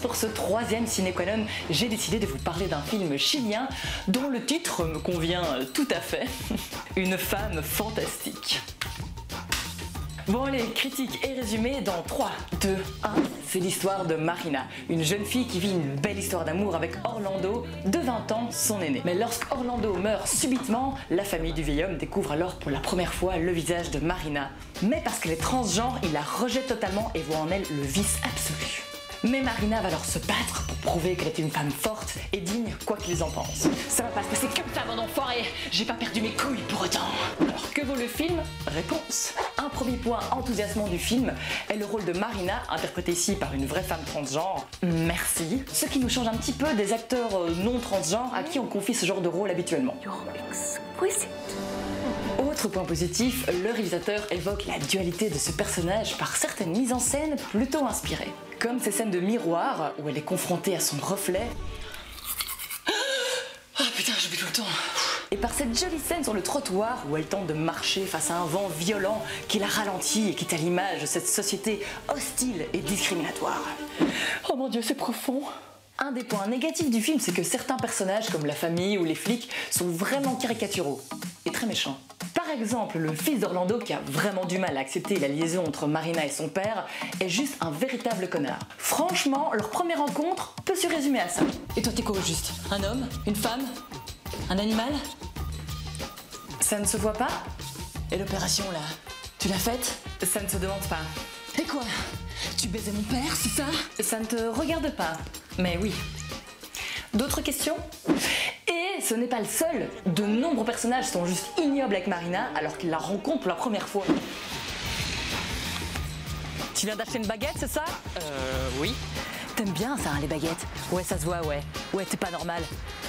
pour ce troisième Ciné Qua Non, j'ai décidé de vous parler d'un film chilien dont le titre me convient tout à fait. Une femme fantastique. Bon allez, critique et résumé dans 3, 2, 1. C'est l'histoire de Marina, une jeune fille qui vit une belle histoire d'amour avec Orlando, de 20 ans, son aîné. Mais lorsqu'Orlando meurt subitement, la famille du vieil homme découvre alors pour la première fois le visage de Marina. Mais parce qu'elle est transgenre, il la rejette totalement et voit en elle le vice absolu. Mais Marina va alors se battre pour prouver qu'elle est une femme forte et digne, quoi qu'ils en pensent. Ça va pas se passer comme ça, mon enfoiré. J'ai pas perdu mes couilles pour autant. Alors que vaut le film? Réponse. Un premier point enthousiasmant du film est le rôle de Marina, interprétée ici par une vraie femme transgenre. Merci. Ce qui nous change un petit peu des acteurs non transgenres à qui on confie ce genre de rôle habituellement. Autre point positif, le réalisateur évoque la dualité de ce personnage par certaines mises en scène plutôt inspirées. Comme ces scènes de miroir où elle est confrontée à son reflet. Ah putain, j'oublie tout le temps. Et par cette jolie scène sur le trottoir où elle tente de marcher face à un vent violent qui la ralentit et qui est à l'image de cette société hostile et discriminatoire. Oh mon Dieu, c'est profond. Un des points négatifs du film, c'est que certains personnages comme la famille ou les flics sont vraiment caricaturaux et très méchants. Par exemple, le fils d'Orlando, qui a vraiment du mal à accepter la liaison entre Marina et son père, est juste un véritable connard. Franchement, leur première rencontre peut se résumer à ça. Et toi, t'es quoi au juste? Un homme? Une femme? Un animal? Ça ne se voit pas? Et l'opération là, tu l'as faite? Ça ne se demande pas. Et quoi? Tu baisais mon père, c'est ça? Ça ne te regarde pas, mais oui. D'autres questions? Et ce n'est pas le seul. De nombreux personnages sont juste ignobles avec Marina alors qu'ils la rencontrent pour la première fois. Tu viens d'acheter une baguette, c'est ça? Oui. T'aimes bien ça, hein, les baguettes? Ouais, ça se voit, ouais. Ouais, t'es pas normal.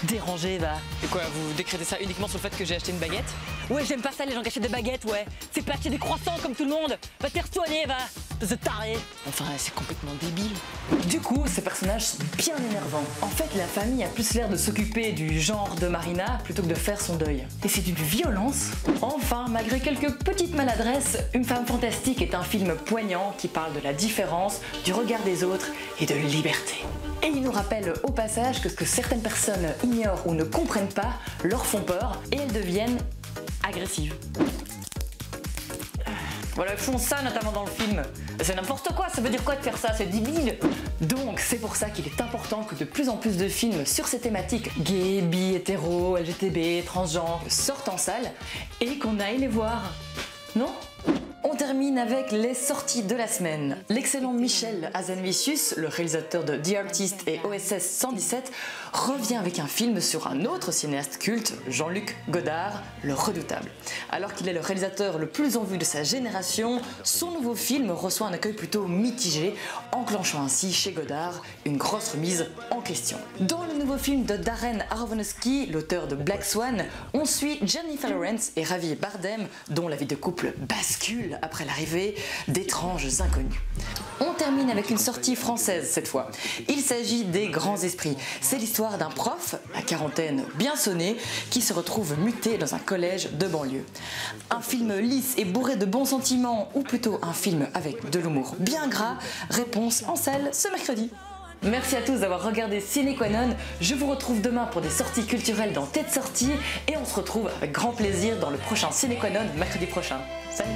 Dérangé, va. Et quoi, vous décrétez ça uniquement sur le fait que j'ai acheté une baguette? Ouais, j'aime pas ça, les gens qui achètent des baguettes, ouais. C'est pas acheter des croissants comme tout le monde. Va te faire soigner, va. The taré. Enfin, c'est complètement débile. Du coup, ces personnages sont bien énervants. En fait, la famille a plus l'air de s'occuper du genre de Marina plutôt que de faire son deuil. Et c'est d'une violence. Enfin, malgré quelques petites maladresses, Une femme fantastique est un film poignant qui parle de la différence, du regard des autres et de liberté. Et il nous rappelle au passage que ce que certaines personnes ignorent ou ne comprennent pas leur font peur et elles deviennent agressives. Voilà, ils font ça notamment dans le film. C'est n'importe quoi, ça veut dire quoi de faire ça? C'est débile. Donc c'est pour ça qu'il est important que de plus en plus de films sur ces thématiques gay, bi, hétéro, LGTB, transgenre sortent en salle et qu'on aille les voir. Non? On termine avec les sorties de la semaine. L'excellent Michel Hazanavicius, le réalisateur de The Artist et OSS 117, revient avec un film sur un autre cinéaste culte, Jean-Luc Godard, le Redoutable. Alors qu'il est le réalisateur le plus en vue de sa génération, son nouveau film reçoit un accueil plutôt mitigé, enclenchant ainsi chez Godard une grosse remise en question. Dans le nouveau film de Darren Aronofsky, l'auteur de Black Swan, on suit Jennifer Lawrence et Javier Bardem, dont la vie de couple bascule après l'arrivée d'étranges inconnus. On termine avec une sortie française cette fois. Il s'agit des Grands Esprits. C'est l'histoire d'un prof, la quarantaine bien sonnée, qui se retrouve muté dans un collège de banlieue. Un film lisse et bourré de bons sentiments, ou plutôt un film avec de l'humour bien gras, réponse en salle ce mercredi. Merci à tous d'avoir regardé Ciné Qua Non. Je vous retrouve demain pour des sorties culturelles dans Tête Sortie et on se retrouve avec grand plaisir dans le prochain Ciné Qua Non mercredi prochain. Salut!